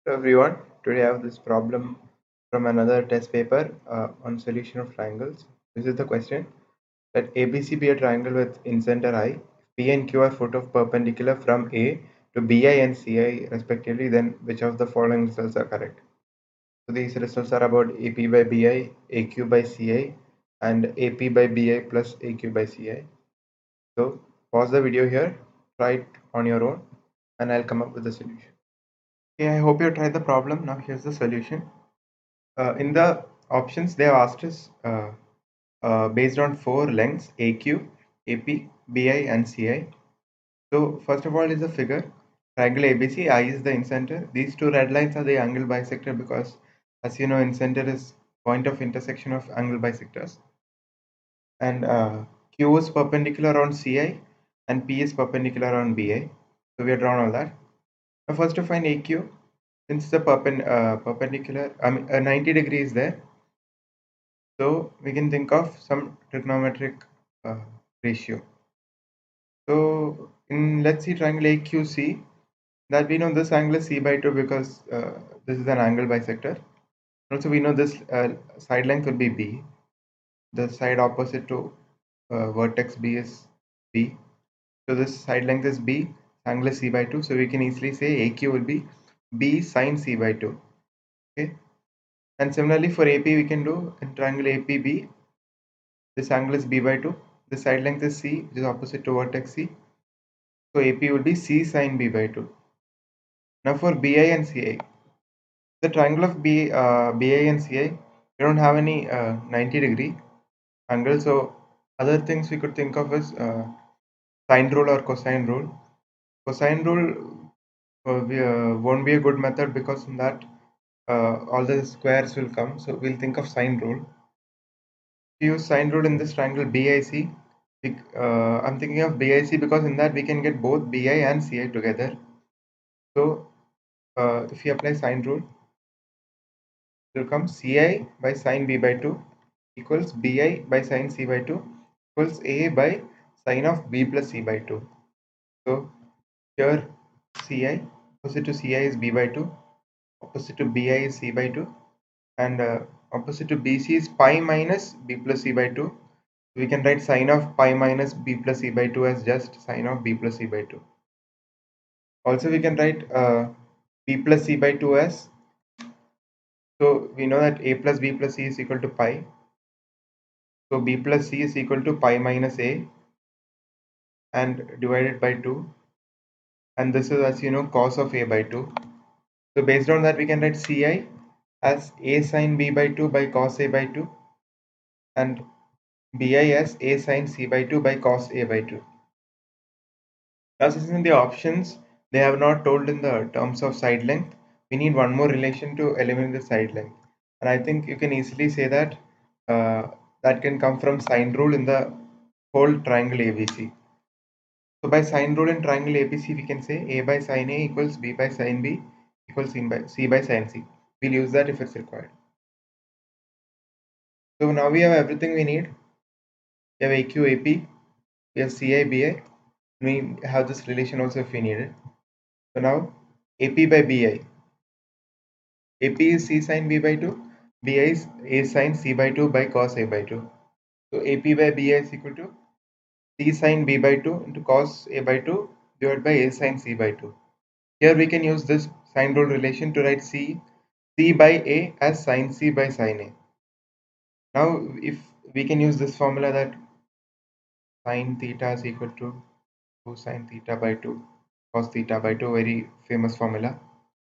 Hello everyone, today I have this problem from another test paper on solution of triangles. This is the question: let ABC be a triangle with incenter I. P and Q are foot of perpendicular from A to BI and CI respectively, then which of the following results are correct? So these results are about AP by BI, AQ by CI and AP by BI plus AQ by CI. So pause the video here, try it on your own and I'll come up with the solution. Okay, I hope you tried the problem. Now here's the solution. In the options, they have asked us based on four lengths: AQ, AP, BI, and CI. So first of all is the figure. Triangle ABC, I is the incenter. These two red lines are the angle bisector because, as you know, incenter is point of intersection of angle bisectors. And Q is perpendicular on CI and P is perpendicular on BI. So we have drawn all that. Now first to find AQ, since the perpendicular, 90 degrees there. So we can think of some trigonometric ratio. So let's see triangle AQC, that we know this angle is C by 2 because this is an angle bisector. Also we know this side length will be B. The side opposite to vertex B is B. So this side length is B, angle is C by 2. So we can easily say AQ will be B sine C by 2. Okay. And similarly for AP we can do in triangle APB, this angle is B by 2. The side length is C, which is opposite to vertex C. So AP will be C sine B by 2. Now for BI and CI, the triangle of BI and CI, we don't have any 90-degree angle. So other things we could think of is sine rule or cosine rule. Cosine rule won't be a good method because in that all the squares will come. So we'll think of sine rule. If you use sine rule in this triangle BIC, I'm thinking of BIC because in that we can get both BI and CI together. So if you apply sine rule, it will come CI by sine B by 2 equals BI by sine C by 2 equals A by sine of B plus C by 2. So here CI, opposite to CI is B by 2, opposite to BI is C by 2, and opposite to BC is pi minus B plus C by 2. We can write sine of pi minus B plus C by 2 as just sine of B plus C by 2. Also we can write B plus C by 2 as, so we know that A plus B plus C is equal to pi. So B plus C is equal to pi minus A and divided by 2. And this is, as you know, cos of A by 2. So based on that we can write CI as A sine B by 2 by cos A by 2 and BI as A sine C by 2 by cos A by 2. Now since in the options they have not told in the terms of side length, we need one more relation to eliminate the side length. And I think you can easily say that that can come from sine rule in the whole triangle ABC. So by sine rule in triangle ABC we can say A by sine A equals B by sine B equals C by sine C. We'll use that if it's required. So now we have everything we need. We have AQ, AP, we have CI, BI. We have this relation also if we need it. So now AP by BI. AP is C sine B by 2. BI is A sine C by 2 by cos A by 2. So AP by BI is equal to C sine B by 2 into cos A by 2 divided by A sine C by 2. Here we can use this sine rule relation to write C by A as sine C by sine A. Now if we can use this formula that sine theta is equal to 2 sine theta by 2 cos theta by 2, very famous formula.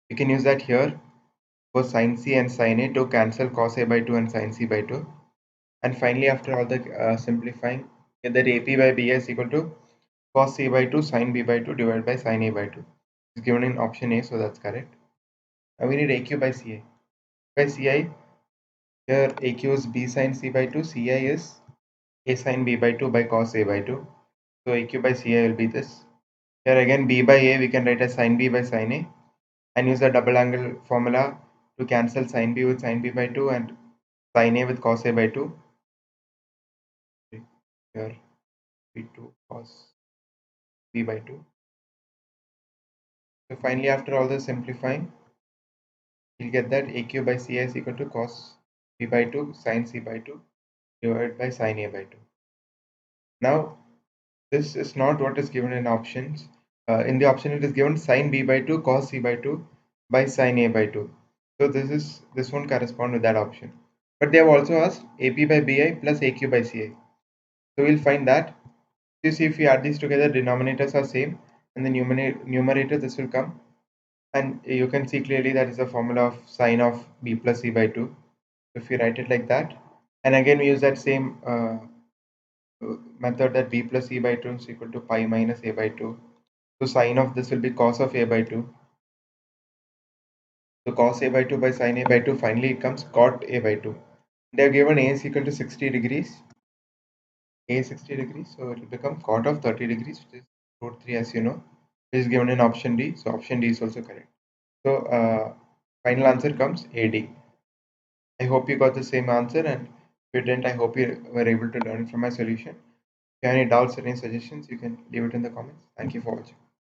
You can use that here for sine C and sine A to cancel cos A by 2 and sine C by 2. And finally after all the simplifying, get that AP by BI is equal to cos C by 2 sine B by 2 divided by sine A by 2. It's given in option A, so that's correct. Now we need AQ by CI. By CI, here AQ is B sine C by 2, CI is A sine B by 2 by cos A by 2. So AQ by CI will be this. Here again B by A we can write as sine B by sine A and use the double angle formula to cancel sine B with sine B by 2 and sine A with cos A by 2. Here B2 cos B by 2. So finally after all the simplifying, you'll get that AQ by CA is equal to cos B by 2 sin C by 2 divided by sin A by 2. Now, this is not what is given in options. In the option, it is given sin B by 2 cos C by 2 by sin A by 2. So this won't correspond with that option. But they have also asked AP by BI plus AQ by CA. So we'll find that. You see, if we add these together, denominators are same, and the numerator this will come, and you can see clearly that is the formula of sine of B plus C by 2. If we write it like that, and again we use that same method, that B plus C by 2 is equal to pi minus A by 2. So sine of this will be cos of A by 2. So cos A by 2 by sin A by 2, finally it comes cot A by 2. They are given A is equal to 60 degrees. A is 60 degrees, so it will become cot of 30 degrees, which is root 3, as you know, which is given in option D. So option D is also correct. So final answer comes AD. I hope you got the same answer, and if you didn't, I hope you were able to learn from my solution. If you have any doubts or any suggestions, you can leave it in the comments. Thank you for watching.